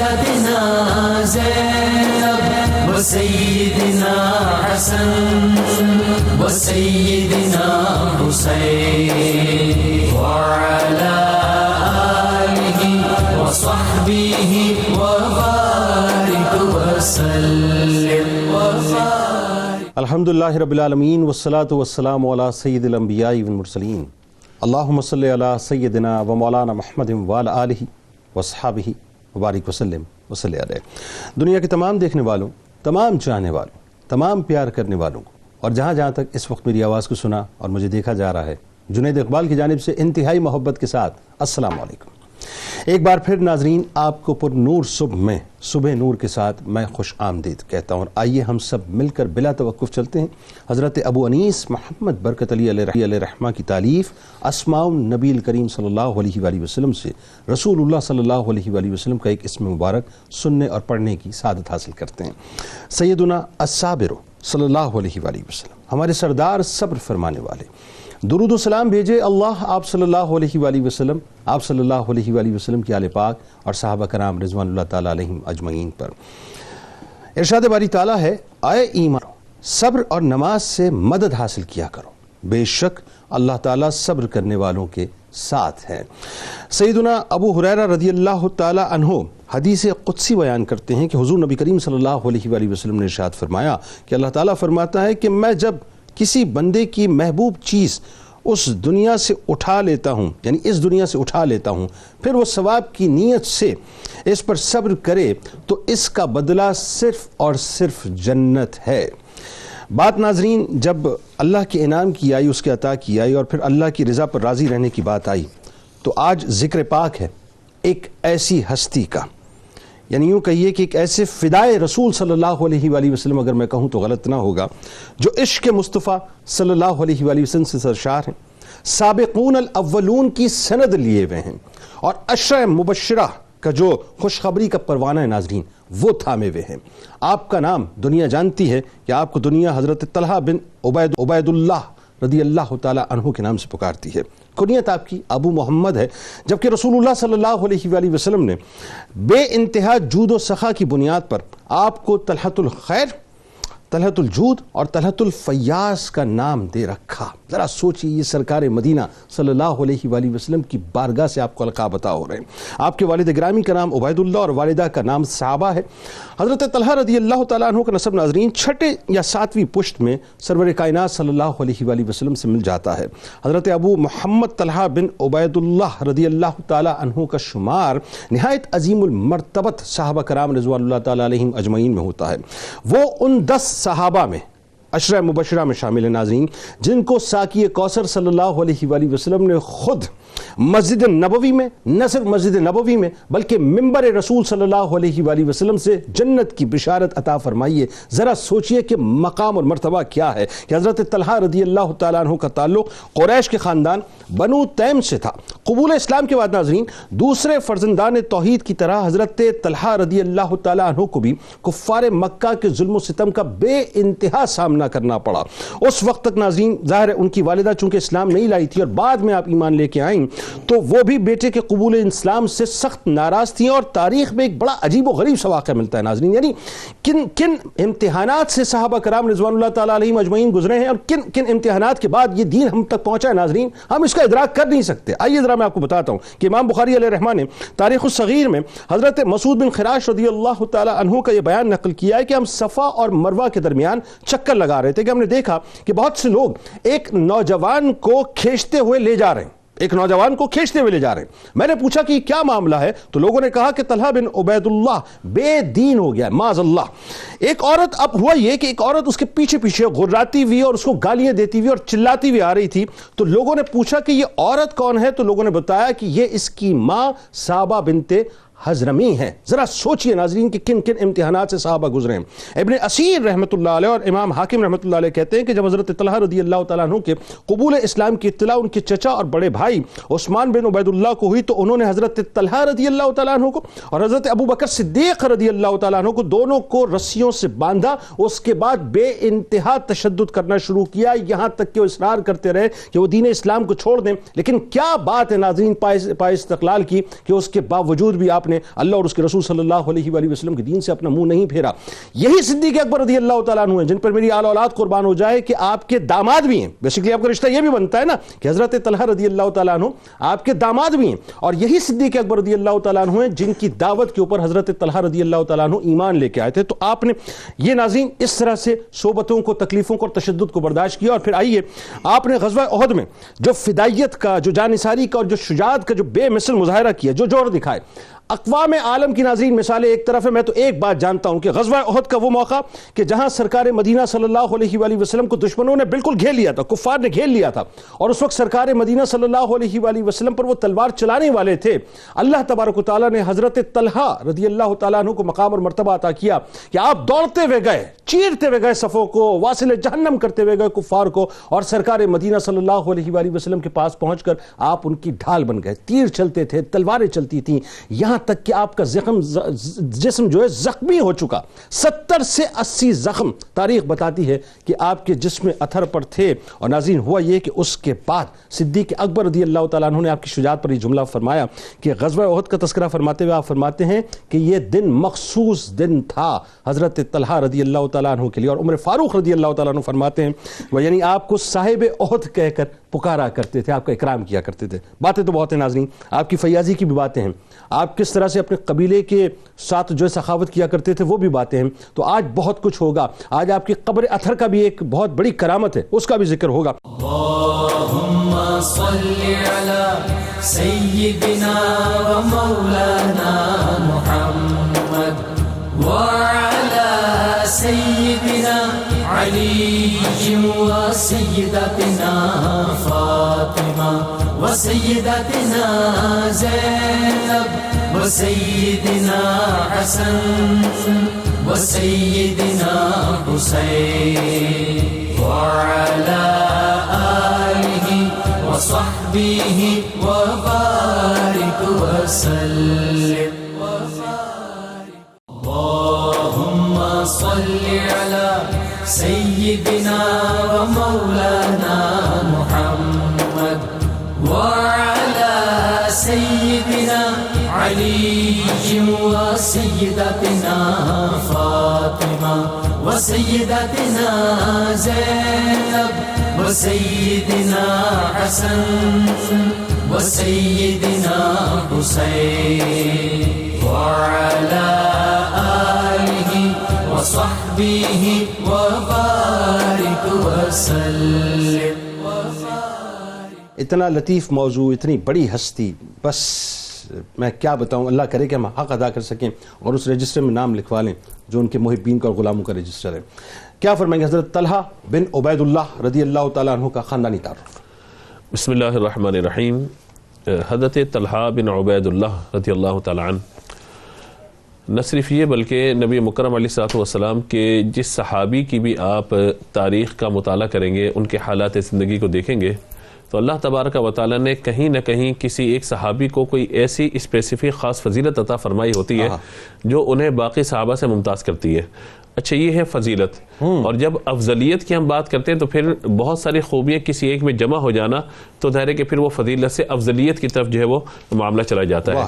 سيدنا زينب وسيدنا حسن وسيدنا حسين وعلى آله وصحبه وبارك وسلم وبارك. الحمدللہ رب العالمین والصلاة والسلام علی سید الانبیاء والمرسلین. اللہم صلی علی سیدنا و مولانا محمد وعلی آلہ وصحابہ وبارک وسلم وصلی علیہ. دنیا کے تمام دیکھنے والوں، تمام چاہنے والوں، تمام پیار کرنے والوں کو، اور جہاں جہاں تک اس وقت میری آواز کو سنا اور مجھے دیکھا جا رہا ہے، جنید اقبال کی جانب سے انتہائی محبت کے ساتھ السلام علیکم. ایک بار پھر ناظرین، آپ کو پر نور صبح نور کے ساتھ میں خوش آمدید کہتا ہوں. اور آئیے ہم سب مل کر بلا توقف چلتے ہیں حضرت ابو انیس محمد برکت علی علیہ رحمہ کی تالیف اسماء النبی الکریم صلی اللہ علیہ وآلہ وسلم سے رسول اللہ صلی اللہ علیہ وآلہ وسلم کا ایک اسم مبارک سننے اور پڑھنے کی سعادت حاصل کرتے ہیں. سیدنا الصابر صلی اللہ علیہ وآلہ وسلم، ہمارے سردار صبر فرمانے والے، درود و سلام بھیجے اللہ آپ صلی اللہ علیہ وآلہ وسلم، آپ صلی اللہ علیہ وآلہ وسلم کی آل پاک اور صحابہ کرام رضوان اللہ تعالیٰ علیہم اجمعین پر. ارشاد باری تعالیٰ ہے، آئے ایمان صبر اور نماز سے مدد حاصل کیا کرو، بے شک اللہ تعالیٰ صبر کرنے والوں کے ساتھ ہے. سیدنا ابو ہریرہ رضی اللہ تعالیٰ عنہ حدیث قدسی بیان کرتے ہیں کہ حضور نبی کریم صلی اللہ علیہ وآلہ وسلم نے ارشاد فرمایا کہ اللہ تعالیٰ فرماتا ہے کہ میں جب کسی بندے کی محبوب چیز اس دنیا سے اٹھا لیتا ہوں، یعنی اس دنیا سے اٹھا لیتا ہوں، پھر وہ ثواب کی نیت سے اس پر صبر کرے تو اس کا بدلہ صرف اور صرف جنت ہے. بات ناظرین جب اللہ کے انعام کی آئی، اس کے عطا کی آئی، اور پھر اللہ کی رضا پر راضی رہنے کی بات آئی، تو آج ذکر پاک ہے ایک ایسی ہستی کا، یعنی یوں کہیے کہ ایک ایسے فدائے رسول صلی اللہ علیہ وآلہ وسلم، اگر میں کہوں تو غلط نہ ہوگا، جو عشق مصطفیٰ صلی اللہ علیہ وآلہ وسلم سے سرشار ہیں، سابقون الاولون کی سند لیے ہوئے ہیں، اور عشرہ مبشرہ کا جو خوشخبری کا پروانہ ہے ناظرین وہ تھامے ہوئے ہیں. آپ کا نام دنیا جانتی ہے کہ آپ کو دنیا حضرت طلحہ بن عبید اللہ رضی اللہ تعالیٰ عنہ کے نام سے پکارتی ہے. کنیت آپ کی ابو محمد ہے، جبکہ رسول اللہ صلی اللہ علیہ وآلہ وسلم نے بے انتہا جود و سخا کی بنیاد پر آپ کو طلحۃ الخیر، طلحۃ الجود اور طلحۃ الفیاض کا نام دے رکھا. ذرا سوچئے، یہ سرکار مدینہ صلی اللہ علیہ وآلہ وسلم کی بارگاہ سے آپ کو القاب عطا ہو رہے ہیں. آپ کے والد گرامی کا نام عبید اللہ اور والدہ کا نام صحابہ ہے. حضرت طلحہ رضی اللہ تعالیٰ عنہ کا نسب ناظرین چھٹے یا ساتویں پشت میں سرور کائنات صلی اللہ علیہ وآلہ وسلم سے مل جاتا ہے. حضرت ابو محمد طلحہ بن عبید اللہ رضی اللہ تعالیٰ عنہ کا شمار نہایت عظیم المرتبت صحابہ کرام رضوان اللہ تعالیٰ علیہم اجمعین میں ہوتا ہے. وہ ان 10 صحابہ میں، عشرہ مبشرہ میں شامل ہیں ناظرین، جن کو ساقی کوثر صلی اللہ علیہ وآلہ وسلم نے خود مسجد نبوی میں، نہ صرف مسجد نبوی میں بلکہ منبر رسول صلی اللہ علیہ وآلہ وسلم سے جنت کی بشارت عطا فرمائی ہے. ذرا سوچئے کہ مقام اور مرتبہ کیا ہے کہ حضرت طلحہ رضی اللہ تعالیٰ عنہ کا تعلق قریش کے خاندان بنو تیم سے تھا. قبول اسلام کے بعد ناظرین دوسرے فرزندان توحید کی طرح حضرت طلحہ رضی اللہ تعالیٰ عنہ کو بھی کفار مکہ کے ظلم و ستم کا بے انتہا سامنا کرنا پڑا. اس وقت تک ناظرین ظاہر ہے ان کی والدہ چونکہ اسلام نہیں لائی تھی اور بعد میں آپ ایمان لے کے آئیں تو وہ بھی بیٹے کے قبول اسلام سے سخت ناراض تھیں. اور تاریخ میں ایک بڑا عجیب و غریب سا واقعہ ملتا ہے ناظرین، یعنی کن امتحانات سے صحابہ کرام رضوان اللہ تعالیٰ علیہم اجمعین گزرے ہیں اور کن امتحانات کے بعد یہ دین ہم تک پہنچا ہے ناظرین، ہم اس کا ادراک کر نہیں سکتے. آئیے ذرا میں آپ کو بتاتا ہوں کہ امام بخاری علیہ رحمہ نے تاریخ الصغیر میں حضرت مسعود بن خراش رضی اللہ تعالیٰ عنہ کا یہ بیان نقل کیا ہے کہ ہم صفا اور مروہ کے درمیان چکر لگا رہے تھے کہ ہم نے دیکھا کہ بہت سے لوگ ایک نوجوان کو کھینچتے ہوئے لے جا رہے ہیں، میں نے پوچھا کہ یہ کیا معاملہ ہے تو لوگوں نے کہا کہ طلحہ بن عبید اللہ بے دین ہو گیا معاذ اللہ. ایک عورت، اب ہوا یہ کہ ایک عورت اس کے پیچھے غراتی ہوئی اور اس کو گالیاں دیتی ہوئی اور چلاتی ہوئی آ رہی تھی. تو لوگوں نے پوچھا کہ یہ عورت کون ہے تو لوگوں نے بتایا کہ یہ اس کی ماں صحابہ بنت حضرمی ہیں. ذرا سوچئے ناظرین کہ کن امتحانات سے صحابہ گزرے ہیں. ابن اسیر رحمۃ اللہ علیہ اور امام حاکم رحمۃ اللہ علیہ کہتے ہیں کہ جب حضرت طلحہ رضی اللہ تعالیٰ عنہ کے قبول اسلام کی اطلاع ان کے چچا اور بڑے بھائی عثمان بن عبید اللہ کو ہوئی تو انہوں نے حضرت طلحہ رضی اللہ تعالیٰ عنہ کو اور حضرت ابو بکر صدیق رضی اللہ تعالیٰ عنہ کو دونوں کو رسیوں سے باندھا. اس کے بعد بے انتہا تشدد کرنا شروع کیا، یہاں تک کہ وہ اصرار کرتے رہے کہ وہ دین اسلام کو چھوڑ دیں. لیکن کیا بات ہے ناظرین پائے استقلال کی کہ اس کے باوجود بھی آپ نے نے اللہ اور اس کے رسول صلی اللہ علیہ وآلہ وسلم کے دین سے اپنا منہ نہیں پھیرا. یہی صدیق اکبر رضی اللہ تعالیٰ عنہ ہیں جن پر میری آل اولاد قربان ہو جائے کہ آپ کے داماد بھی ہیں. بیسیکلی آپ کا رشتہ یہ بھی بنتا ہے نا کہ حضرت طلحہ رضی اللہ تعالیٰ عنہ آپ کے داماد بھی ہیں, اور یہی صدیق اکبر رضی اللہ تعالیٰ عنہ ہیں جن کی دعوت کے اوپر حضرت طلحہ رضی اللہ تعالیٰ عنہ ایمان لے کے آئے تھے. تو آپ نے یہ ناظرین اس طرح سے صحبتوں کو, تکلیفوں کو اور تشدد کو برداشت کیا, اور پھر آئیے آپ نے غزوہ احد میں جو فدائیت کا, جو جانثاری کا اور جو شجاعت کا جو بے مثل مظاہرہ کیا, جو جوہر دکھائے. اقوام عالم کی ناظرین مثالیں ایک طرف ہے, میں تو ایک بات جانتا ہوں کہ غزوہ احد کا وہ موقع کہ جہاں سرکار مدینہ صلی اللہ علیہ وآلہ وسلم کو دشمنوں نے بالکل گھیر لیا تھا, کفار نے گھیر لیا تھا, اور اس وقت سرکار مدینہ صلی اللہ علیہ وآلہ وسلم پر وہ تلوار چلانے والے تھے. اللہ تبارک و تعالیٰ نے حضرت طلحہ رضی اللہ تعالیٰ عنہ کو مقام اور مرتبہ عطا کیا کہ آپ دوڑتے ہوئے گئے, چیرتے ہوئے گئے صفوں کو, واصل جہنم کرتے ہوئے گئے کفار کو, اور سرکار مدینہ صلی اللہ علیہ وآلہ وسلم کے پاس پہنچ کر آپ ان کی ڈھال بن گئے. تیر چلتے تھے, تلواریں چلتی تھیں, یہاں تک کہ آپ کا جسم جو ہے زخمی ہو چکا. 70 سے 80 زخم تاریخ بتاتی ہے کہ آپ کے جسم اتھر پر تھے. اور ناظرین ہوا یہ کہ اس کے بعد صدیق اکبر رضی اللہ تعالیٰ عنہ نے آپ کی شجاعت پر یہ جملہ فرمایا کہ غزوہ احد کا تذکرہ فرماتے ہوئے آپ فرماتے ہیں کہ یہ دن مخصوص دن تھا حضرت طلحہ رضی اللہ تعالیٰ عنہ کے لیے. اور عمر فاروق رضی اللہ تعالیٰ عنہ فرماتے ہیں وہ یعنی آپ کو صاحب احد کہہ کر پکارا کرتے تھے, آپ کا اکرام کیا کرتے تھے. باتیں تو بہت ہیں ناظرین, آپ کی فیاضی کی بھی باتیں ہیں, آپ کس طرح سے اپنے قبیلے کے ساتھ جو سخاوت کیا کرتے تھے وہ بھی باتیں ہیں. تو آج بہت کچھ ہوگا, آج آپ کی قبر اطہر کا بھی ایک بہت بڑی کرامت ہے, اس کا بھی ذکر ہوگا. اللهم صل على سيدنا ومولانا محمد وعلى سيدنا علي وسيدتنا فاطمة وسيدتنا زينب وسيدنا حسن وسيدنا حسين وعلى آله وصحبه وبارك وسلم. اللهم صل على سيدنا ومولانا محمد وعلى سيدنا علي وسيدتنا فاطمة وسيدتنا زينب وسيدنا حسن وسيدنا حسين وعلى آله وصحبه وبارك وسلم. اتنا لطیف موضوع, اتنی بڑی ہستی, بس میں کیا بتاؤں. اللہ کرے کہ ہم حق ادا کر سکیں اور اس رجسٹر میں نام لکھوا لیں جو ان کے محبین کا اور غلاموں کا رجسٹر ہے. کیا فرمائیں گے حضرت طلحہ بن عبید اللہ رضی اللہ تعالیٰ عنہ کا خاندانی تعارف؟ بسم اللہ الرحمن الرحیم. حضرت طلحہ بن عبید اللہ رضی اللہ تعالیٰ عنہ نہ صرف یہ بلکہ نبی مکرم علیہ السلام کے جس صحابی کی بھی آپ تاریخ کا مطالعہ کریں گے, ان کے حالات زندگی کو دیکھیں گے, تو اللہ تبارک و تعالیٰ نے کہیں نہ کہیں کسی ایک صحابی کو کوئی ایسی اسپیسیفک خاص فضیلت عطا فرمائی ہوتی ہے جو انہیں باقی صحابہ سے ممتاز کرتی ہے. اچھا, یہ ہے فضیلت. اور جب افضلیت کی ہم بات کرتے ہیں تو پھر بہت ساری خوبیاں کسی ایک میں جمع ہو جانا, تو ظاہر ہے کہ پھر وہ فضیلت سے افضلیت کی طرف جو ہے وہ معاملہ چلا جاتا ہے.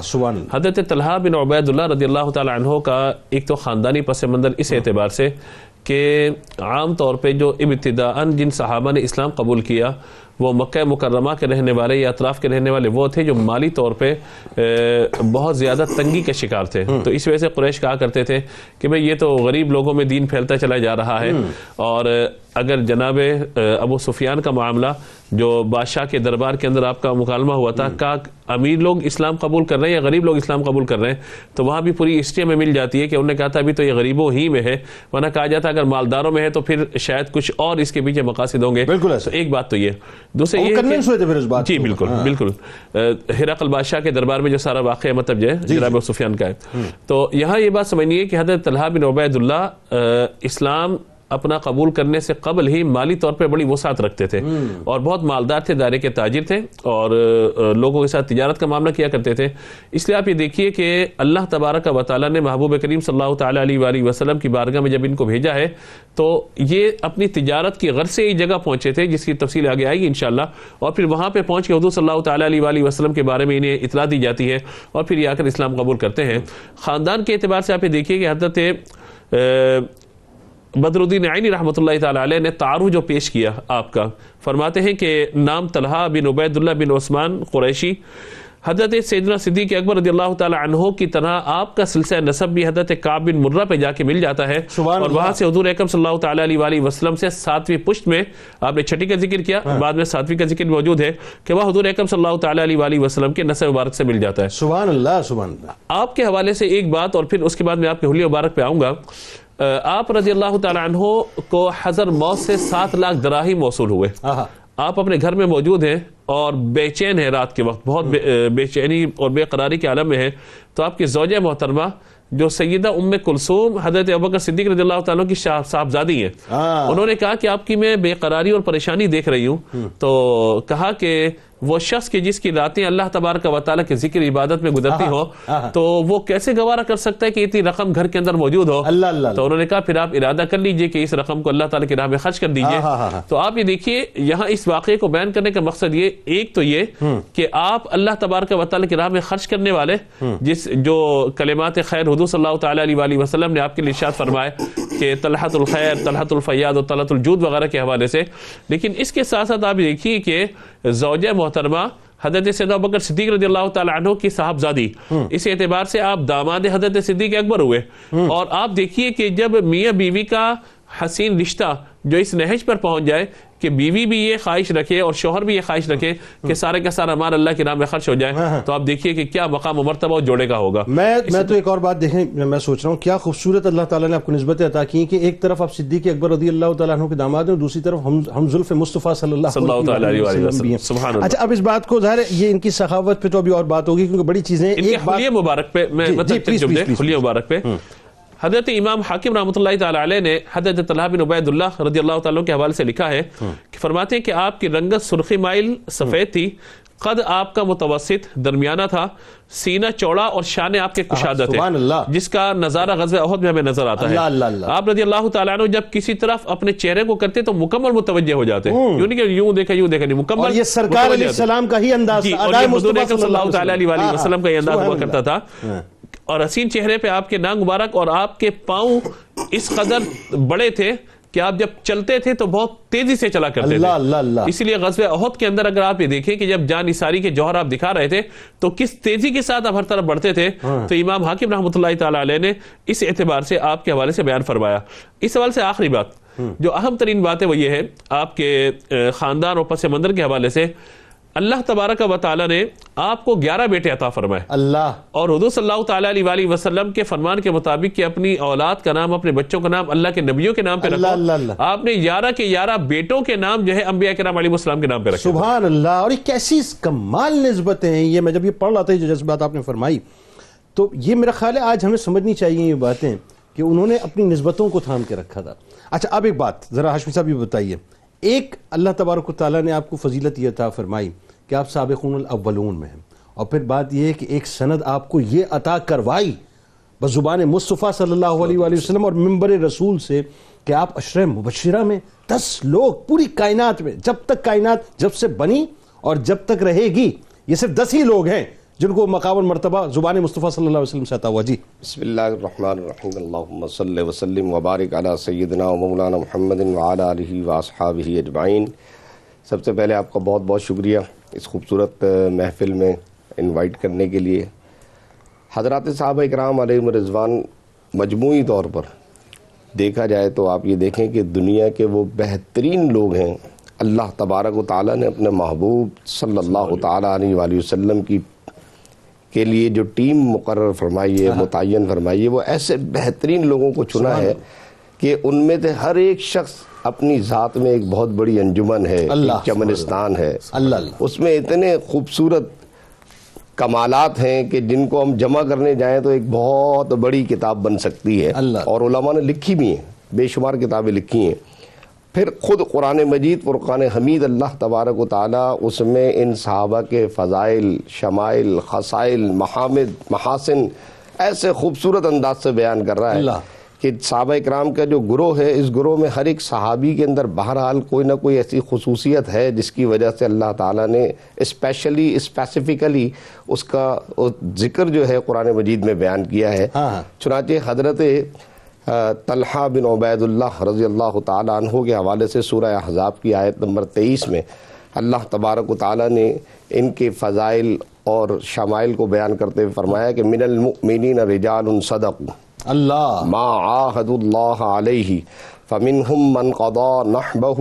حضرت طلحہ بن عبید اللہ رضی اللہ تعالی عنہ کا ایک تو خاندانی پس منظر اس اعتبار سے کہ عام طور پہ جو ابتداءً جن صحابہ نے اسلام قبول کیا وہ مکہ مکرمہ کے رہنے والے یا اطراف کے رہنے والے وہ تھے جو مالی طور پہ بہت زیادہ تنگی کے شکار تھے. تو اس وجہ سے قریش کہا کرتے تھے کہ بھئی یہ تو غریب لوگوں میں دین پھیلتا چلا جا رہا ہے. اور اگر جناب ابو سفیان کا معاملہ جو بادشاہ کے دربار کے اندر آپ کا مکالمہ ہوا تھا, کہا امیر لوگ اسلام قبول کر رہے ہیں یا غریب لوگ اسلام قبول کر رہے ہیں, تو وہاں بھی پوری ہسٹری میں مل جاتی ہے کہ انہوں نے کہا تھا ابھی تو یہ غریبوں ہی میں ہے, ورنہ کہا جاتا اگر مالداروں میں ہے تو پھر شاید کچھ اور اس کے پیچھے مقاصد ہوں گے. تو ایک بات تو یہ. دوسرے یہ جی بالکل بالکل ہرقل بادشاہ کے دربار میں جو سارا واقعہ مطلب جو ہے جناب ابو سفیان کا ہے. تو یہاں یہ بات سمجھنی ہے کہ حضرت طلحہ بن عبید اللہ اسلام اپنا قبول کرنے سے قبل ہی مالی طور پہ بڑی وسعت رکھتے تھے اور بہت مالدار تھے، دائرے کے تاجر تھے اور لوگوں کے ساتھ تجارت کا معاملہ کیا کرتے تھے. اس لیے آپ یہ دیکھیے کہ اللہ تبارک و تعالیٰ نے محبوب کریم صلی اللہ تعالیٰ علیہ وآلہ وسلم کی بارگاہ میں جب ان کو بھیجا ہے تو یہ اپنی تجارت کی غرض سے یہ جگہ پہنچے تھے جس کی تفصیل آگے آئے گی انشاءاللہ، اور پھر وہاں پہ پہنچ کے حضور صلی اللہ تعالیٰ علیہ وآلہ وسلم کے بارے میں انہیں اطلاع دی جاتی ہے اور پھر یہ آ کر اسلام قبول کرتے ہیں. خاندان کے اعتبار سے آپ یہ دیکھیے کہ حضرت بدر الدین عینی رحمۃ اللہ تعالی علیہ نے تعارف جو پیش کیا آپ کا، فرماتے ہیں کہ نام طلحہ بن عبید اللہ بن عثمان قریشی. حضرت سیدنا صدیق اکبر رضی اللہ تعالی عنہ کی طرح آپ کا سلسلہ نسب بھی حضرت کعب بن مرہ پہ جا کے مل جاتا ہے اور وہاں سے حضور اکرم صلی اللہ تعالی علیہ وآلہ وسلم سے 7ویں پشت میں، آپ نے 6 کا ذکر کیا، بعد میں 7ویں کا ذکر موجود ہے کہ وہ حضور اکرم صلی اللہ تعالی علیہ وآلہ وسلم کے نسب مبارک سے مل جاتا ہے. سبحان اللہ سبحان اللہ. آپ کے حوالے سے ایک بات اور پھر اس کے بعد میں آپ کے حلیہ مبارک پہ آؤں گا. آپ رضی اللہ تعالی عنہ کو حضر موت سے 7 لاکھ دراہم موصول ہوئے. آپ اپنے گھر میں موجود ہیں اور بے چین ہیں، رات کے وقت بہت بے چینی اور بے قراری کے عالم میں ہیں، تو آپ کی زوجہ محترمہ جو سیدہ ام کلثوم حضرت ابوبکر صدیق رضی اللہ تعالیٰ کی صاحبزادی ہیں، انہوں نے کہا کہ آپ کی میں بے قراری اور پریشانی دیکھ رہی ہوں، تو کہا کہ وہ شخص کی جس کی راتیں اللہ تبارک و تعالیٰ کے ذکر عبادت میں گزرتی ہو تو وہ کیسے گوارا کر سکتا ہے کہ اتنی رقم گھر کے اندر موجود ہو. تو انہوں نے کہا پھر آپ ارادہ کر لیجئے کہ اس رقم کو اللہ تعالیٰ کی راہ میں خرچ کر دیجئے. تو آپ یہ دیکھیے یہاں اس واقعے کو بیان کرنے کا مقصد یہ ایک تو یہ کہ آپ اللہ تبارک و تعالیٰ کی راہ میں خرچ کرنے والے جو کلمات خیر حضور صلی اللہ تعالیٰ علیہ وآلہ وسلم نے آپ کے لیے ارشاد فرمائے کہ طلحۃ الخیر، طلحۃ الفیاض اور طلحۃ الجود وغیرہ کے حوالے سے. لیکن اس کے ساتھ ساتھ آپ دیکھیے کہ زوجہ محترمہ حضرت سیدنا ابوبکر صدیق رضی اللہ تعالی عنہ کی صاحبزادی، اس اعتبار سے آپ داماد حضرت صدیق اکبر ہوئے. اور آپ دیکھیے کہ جب میاں بیوی کا حسین رشتہ جو اس نہج پر پہنچ جائے کہ بیوی بھی یہ خواہش رکھے اور شوہر بھی یہ خواہش رکھے کہ سارے کا سارا مال اللہ کے نام میں خرچ ہو جائے، تو آپ دیکھیے کہ کیا مقام و مرتبہ اور جوڑے کا ہوگا. میں تو ایک اور بات دیکھیں، میں سوچ رہا ہوں کیا خوبصورت اللہ تعالیٰ نے آپ کو نسبتیں عطا کی کہ ایک طرف آپ صدیق اکبر رضی اللہ تعالیٰ عنہ کے داماد ہیں اور دوسری طرف ہم زلف مصطفیٰ صلی اللہ علیہ وسلم بھی ہیں. اچھا اب اس بات کو ظاہر ہے یہ ان کی سخاوت پہ تو ابھی اور بات ہوگی کیونکہ بڑی چیزیں حلیہ مبارک پہ میں حلیہ مبارک پہ حضرت امام حاکم رحمۃ اللہ تعالی علیہ نے حضرت طلحہ بن عبید اللہ رضی اللہ تعالیٰ کے حوالے سے لکھا ہے کہ فرماتے ہیں کہ آپ کی رنگت سرخی مائل سفید تھی، قد آپ کا متوسط درمیانہ تھا، سینہ چوڑا اور شان آپ کے کشادہ تھے، جس کا نظارہ غزوہ احد میں ہمیں نظر آتا ہے. آپ رضی اللہ تعالیٰ عنہ جب کسی طرف اپنے چہرے کو کرتے تو مکمل متوجہ ہو جاتے، یوں نہیں کہ یوں دیکھا نہیں، مکمل. اور یہ سرکار علیہ السلام کا ہی انداز تھا، حضور صلی اللہ تعالیٰ علیہ وسلم کا یہ انداز ہوا کرتا تھا. اور حسین چہرے پہ آپ کے ناک مبارک اور آپ کے پاؤں اس قدر بڑے تھے کہ آپ جب چلتے تھے تو بہت تیزی سے چلا کرتے تھے. اسی لیے غزوہ احد کے اندر اگر آپ یہ دیکھیں کہ جب جان نثاری کے جوہر آپ دکھا رہے تھے تو کس تیزی کے ساتھ آپ ہر طرف بڑھتے تھے. تو امام حاکم رحمۃ اللہ تعالی علیہ نے اس اعتبار سے آپ کے حوالے سے بیان فرمایا. اس حوالے سے آخری بات جو اہم ترین بات ہے وہ یہ ہے آپ کے خاندان اور پس منظر کے حوالے سے اللہ تبارک و تعالی نے آپ کو 11 بیٹے عطا فرمائے اللہ، اور حضور صلی اللہ تعالی علیہ وآلہ وسلم کے فرمان کے مطابق کہ اپنی اولاد کا نام، اپنے بچوں کا نام اللہ کے نبیوں کے نام پہ رکھو. آپ نے 11 کے 11 بیٹوں کے نام جو ہے انبیاء کرام علیہ السلام کے نام پہ رکھے. سبحان اللہ. اور یہ کیسی کمال نسبتیں ہیں. یہ میں جب یہ پڑھ رہا تھا جو جذبات آپ نے فرمائی تو یہ میرا خیال ہے آج ہمیں سمجھنی چاہیے یہ باتیں کہ انہوں نے اپنی نسبتوں کو تھام کے رکھا تھا. اچھا اب ایک بات ذرا ہاشمی صاحب یہ بتائیے، ایک اللہ تبارک و تعالیٰ نے آپ کو فضیلت یہ عطا فرمائی کہ آپ سابقون الاولون میں ہیں، اور پھر بات یہ ہے کہ ایک سند آپ کو یہ عطا کروائی بزبان مصطفیٰ صلی اللہ علیہ وآلہ وسلم اور منبر رسول سے کہ آپ عشرہ مبشرہ میں 10 لوگ پوری کائنات میں جب تک کائنات جب سے بنی اور جب تک رہے گی یہ صرف 10 ہی لوگ ہیں جن کو مقام المرتبہ زبان مصطفیٰ صلی اللہ علیہ وسلم سے عطا ہوا. جی بسم اللہ الرحمن الرحیم. اللہم صلی وسلم وبارک علی سیدنا و مولانا محمد وعلی آلہ واصحابہ اجمعین. سب سے پہلے آپ کا بہت بہت شکریہ اس خوبصورت محفل میں انوائٹ کرنے کے لیے. حضرات صحابہ اکرام علیہم رضوان مجموعی طور پر دیکھا جائے تو آپ یہ دیکھیں کہ دنیا کے وہ بہترین لوگ ہیں. اللہ تبارک و تعالیٰ نے اپنے محبوب صلی اللہ تعالیٰ علیہ وآلہ وسلم کے لیے جو ٹیم مقرر فرمائی ہے، متعین فرمائی ہے، وہ ایسے بہترین لوگوں کو چنا ہے کہ ان میں سے ہر ایک شخص اپنی ذات میں ایک بہت بڑی انجمن ہے، ایک چمنستان ہے. اس میں اتنے خوبصورت کمالات ہیں کہ جن کو ہم جمع کرنے جائیں تو ایک بہت بڑی کتاب بن سکتی ہے، اور علماء نے لکھی بھی ہیں. بے شمار کتابیں لکھی ہیں. پھر خود قرآن مجید فرقان حمید اللہ تبارک و تعالیٰ اس میں ان صحابہ کے فضائل، شمائل، خصائل، محامد، محاسن ایسے خوبصورت انداز سے بیان کر رہا ہے کہ صحابہ اکرام کا جو گروہ ہے، اس گروہ میں ہر ایک صحابی کے اندر بہرحال کوئی نہ کوئی ایسی خصوصیت ہے جس کی وجہ سے اللہ تعالیٰ نے اسپیسیفکلی اس کا ذکر جو ہے قرآن مجید میں بیان کیا ہے. چنانچہ حضرت طلحہ بن عبید اللہ رضی اللہ تعالیٰ عنہ کے حوالے سے سورہ احزاب کی آیت نمبر 23 میں اللہ تبارک و تعالیٰ نے ان کے فضائل اور شمائل کو بیان کرتے ہوئے فرمایا کہ من المؤمنین رجال صدقوا اللہ ما عاہد اللہ علیہ فمنہم من قضى نحبہ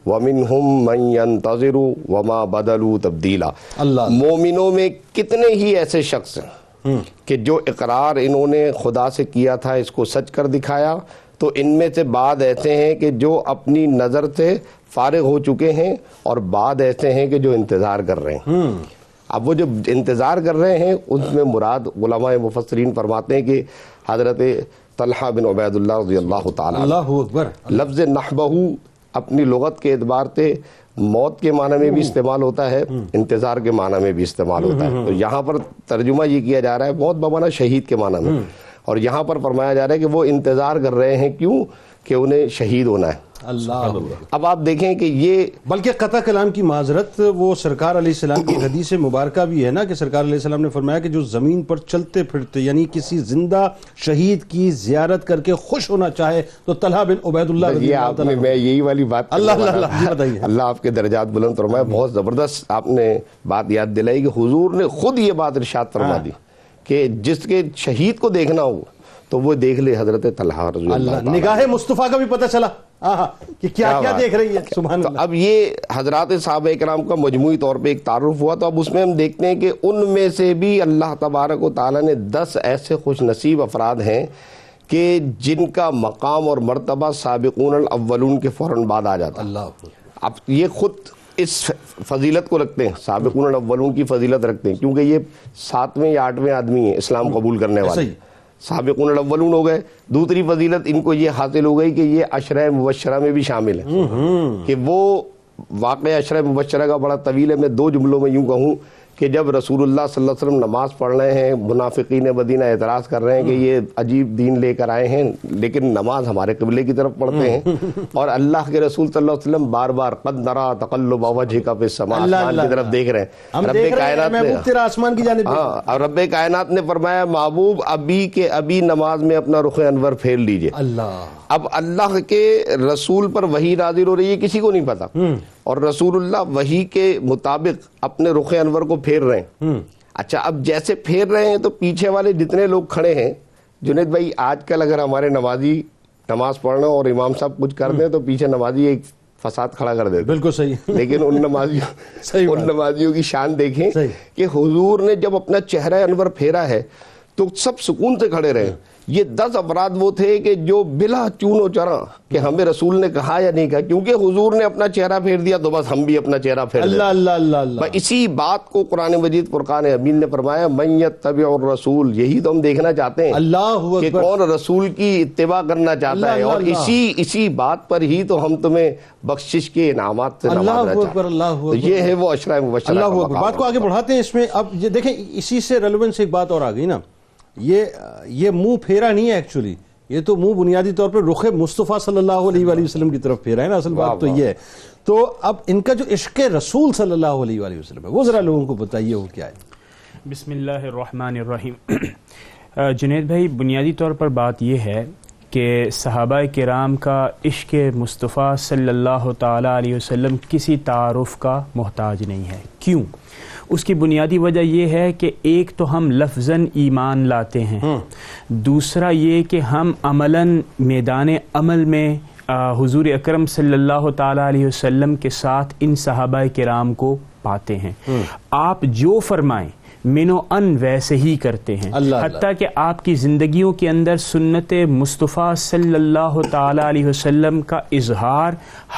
ومنہم من ينتظر وما بدلوا تبدیلا. مومنوں میں کتنے ہی ایسے شخص ہیں کہ جو اقرار انہوں نے خدا سے کیا تھا اس کو سچ کر دکھایا، تو ان میں سے بعض ایسے ہیں کہ جو اپنی نظر سے فارغ ہو چکے ہیں اور بعض ایسے ہیں کہ جو انتظار کر رہے ہیں. اب وہ جو انتظار کر رہے ہیں اس میں مراد علماء مفسرین فرماتے ہیں کہ حضرت طلحہ بن عبید اللہ رضی اللہ تعالیٰ اللہ اکبر. لفظ نحبہ اپنی لغت کے اعتبار سے موت کے معنی میں بھی استعمال ہوتا ہے، انتظار کے معنی میں بھی استعمال ہوتا ہے. تو یہاں پر ترجمہ یہ کیا جا رہا ہے موت بمعنی شہید کے معنی میں، اور یہاں پر فرمایا جا رہا ہے کہ وہ انتظار کر رہے ہیں. کیوں؟ کہ انہیں شہید ہونا ہے. اللہ. اب آپ دیکھیں کہ یہ بلکہ قطع کلام کی معذرت وہ سرکار علیہ السلام کی حدیث مبارکہ بھی ہے نا کہ سرکار علیہ السلام نے فرمایا کہ جو زمین پر چلتے پھرتے یعنی کسی زندہ شہید کی زیارت کر کے خوش ہونا چاہے تو طلحہ بن عبید اللہ رضی اللہ تعالیٰ. میں یہی والی بات اللہ آپ کے درجات بلند فرمائے. بہت زبردست آپ نے بات یاد دلائی کہ حضور نے خود یہ بات ارشاد فرما دی کہ جس کے شہید کو دیکھنا ہو تو وہ دیکھ لے حضرت طلحہ رضی اللہ. نگاہ مصطفیٰ کا بھی پتہ چلا کہ کیا کیا دیکھ رہی ہے. سبحان اللہ. اب یہ حضرات صحابہ اکرام کا مجموعی طور پہ ایک تعارف ہوا، تو اب اس میں ہم دیکھتے ہیں کہ ان میں سے بھی اللہ تبارک و تعالیٰ نے 10 ایسے خوش نصیب افراد ہیں کہ جن کا مقام اور مرتبہ سابقون الاولون کے فوراً بعد آ جاتا. اب یہ خود اس فضیلت کو رکھتے ہیں، سابقون الاولون کی فضیلت رکھتے ہیں، کیونکہ یہ 7ویں یا 8ویں آدمی ہیں اسلام قبول کرنے والے. سابقون الاولون ہو گئے. دوسری فضیلت ان کو یہ حاصل ہو گئی کہ یہ عشرہ مبشرہ میں بھی شامل ہیں، کہ وہ واقعہ عشرہ مبشرہ کا بڑا طویل ہے. میں 2 جملوں میں یوں کہوں کہ جب رسول اللہ صلی اللہ علیہ وسلم نماز پڑھ رہے ہیں، منافقین مدینہ اعتراض کر رہے ہیں کہ یہ عجیب دین لے کر آئے ہیں لیکن نماز ہمارے قبلے کی طرف پڑھتے ہیں، اور اللہ کے رسول صلی اللہ علیہ وسلم بار بار قد نرى تقلب وجهك في السماء، آسمان کی طرف دیکھ رہے ہیں. رب کائنات نے آسمان کی جانب اور رب کائنات نے فرمایا محبوب ابھی کے ابھی نماز میں اپنا رخ انور پھیر لیجئے. اب اللہ کے رسول پر وحی نازل ہو رہی ہے، کسی کو نہیں پتا، اور رسول اللہ وحی کے مطابق اپنے رخ انور کو پھیر رہے ہیں. اچھا اب جیسے پھیر رہے ہیں تو پیچھے والے جتنے لوگ کھڑے ہیں، جنید بھائی آج کل اگر ہمارے نمازی نماز پڑھنا اور امام صاحب کچھ کر دیں تو پیچھے نمازی ایک فساد کھڑا کر دیتے. بالکل صحیح. لیکن ان نمازیوں کی شان دیکھیں کہ حضور نے جب اپنا چہرہ انور پھیرا ہے تو سب سکون سے کھڑے رہے. یہ 10 افراد وہ تھے کہ جو بلا چون و چرا کہ ہمیں رسول نے کہا یا نہیں کہا، کیونکہ حضور نے اپنا چہرہ پھیر دیا تو بس ہم بھی اپنا چہرہ پھیر دیں. اللہ. اسی بات کو قرآن مجید فرقان حمید نے فرمایا من یتبع الرسول، یہی تو ہم دیکھنا چاہتے ہیں کہ کون رسول کی اتباع کرنا چاہتا ہے، اور اسی بات پر ہی تو ہم تمہیں بخشش کے انعامات سے نوازنا چاہتے ہیں. یہ ہے وہ عشرہ مبشرہ. اللہ اکبر. بات کو آگے بڑھاتے ہیں اس میں. اب یہ دیکھیں اسی سے ریلیونس ایک بات اور آ گئی نا، یہ منہ پھیرا نہیں ہے ایکچولی، یہ تو منہ بنیادی طور پر رخ مصطفیٰ صلی اللہ علیہ وآلہ وسلم کی طرف پھیرا ہے نا. اصل بات تو یہ ہے. تو اب ان کا جو عشق رسول صلی اللہ علیہ وآلہ وسلم ہے وہ ذرا لوگوں کو بتائیے وہ کیا ہے. بسم اللہ الرحمن الرحیم. جنید بھائی بنیادی طور پر بات یہ ہے کہ صحابہ کرام کا عشق مصطفیٰ صلی اللہ تعالیٰ علیہ وسلم کسی تعارف کا محتاج نہیں ہے. کیوں؟ اس کی بنیادی وجہ یہ ہے کہ ایک تو ہم لفظاً ایمان لاتے ہیں، دوسرا یہ کہ ہم عملاً میدان عمل میں حضور اکرم صلی اللہ تعالیٰ علیہ وسلم کے ساتھ ان صحابہ کرام کو پاتے ہیں. آپ جو فرمائیں منو ان ویسے ہی کرتے ہیں، حتیٰ کہ آپ کی زندگیوں کے اندر سنت مصطفیٰ صلی اللہ تعالی علیہ وسلم کا اظہار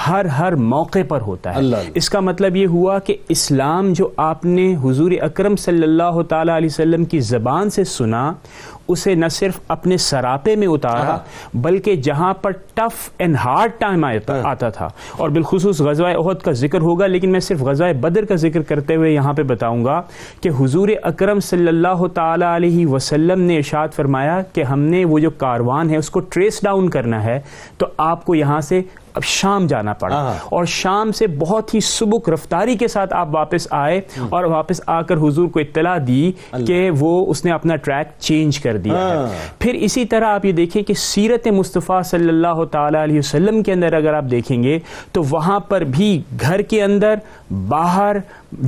ہر موقع پر ہوتا ہے۔ اس کا مطلب یہ ہوا کہ اسلام جو آپ نے حضور اکرم صلی اللہ تعالی علیہ وسلم کی زبان سے سنا، اسے نہ صرف اپنے سراپے میں اتارا بلکہ جہاں پر ٹف اینڈ ہارڈ ٹائم آتا تھا، اور بالخصوص غزوہ احد کا ذکر ہوگا، لیکن میں صرف غزوہ بدر کا ذکر کرتے ہوئے یہاں پہ بتاؤں گا کہ حضور اکرم صلی اللہ تعالی علیہ وسلم نے ارشاد فرمایا کہ ہم نے وہ جو کاروان ہے اس کو ٹریس ڈاؤن کرنا ہے تو آپ کو یہاں سے اب شام جانا پڑا، اور شام سے بہت ہی سبک رفتاری کے ساتھ آپ واپس آئے، اور واپس آ کر حضور کو اطلاع دی کہ وہ اس نے اپنا ٹریک چینج کر دیا ہے۔ پھر اسی طرح آپ یہ دیکھیں کہ سیرت مصطفیٰ صلی اللہ تعالی علیہ وسلم کے اندر اگر آپ دیکھیں گے تو وہاں پر بھی گھر کے اندر باہر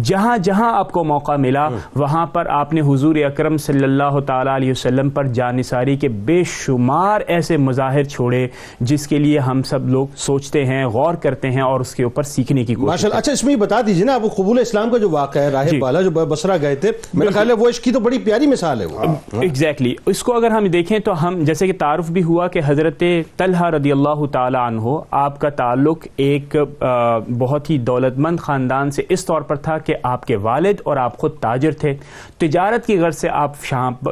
جہاں جہاں آپ کو موقع ملا وہاں پر آپ نے حضور اکرم صلی اللہ تعالی علیہ وسلم پر جانثاری کے بے شمار ایسے مظاہر چھوڑے جس کے لیے ہم سب لوگ سوچتے ہیں، غور کرتے ہیں اور اس کے اوپر سیکھنے کی کوشش کرتے ہیں۔ اچھا اس میں یہ بتا دیجیے نا، وہ قبول اسلام کا جو واقعہ ہے، راہب والا جو بصرہ گئے تھے، میرا خیال ہے وہ اس کی تو بڑی پیاری مثال ہے وہ۔ ایگزیکٹلی، اس کو اگر ہم دیکھیں تو ہم جیسے کہ تعارف بھی ہوا کہ حضرت طلحہ رضی اللہ تعالی عنہ، آپ کا تعلق ایک بہت ہی دولت مند خاندان سے اس طور پر تھا کہ آپ کے والد اور آپ خود تاجر تھے، تجارت کی غرض سے آپ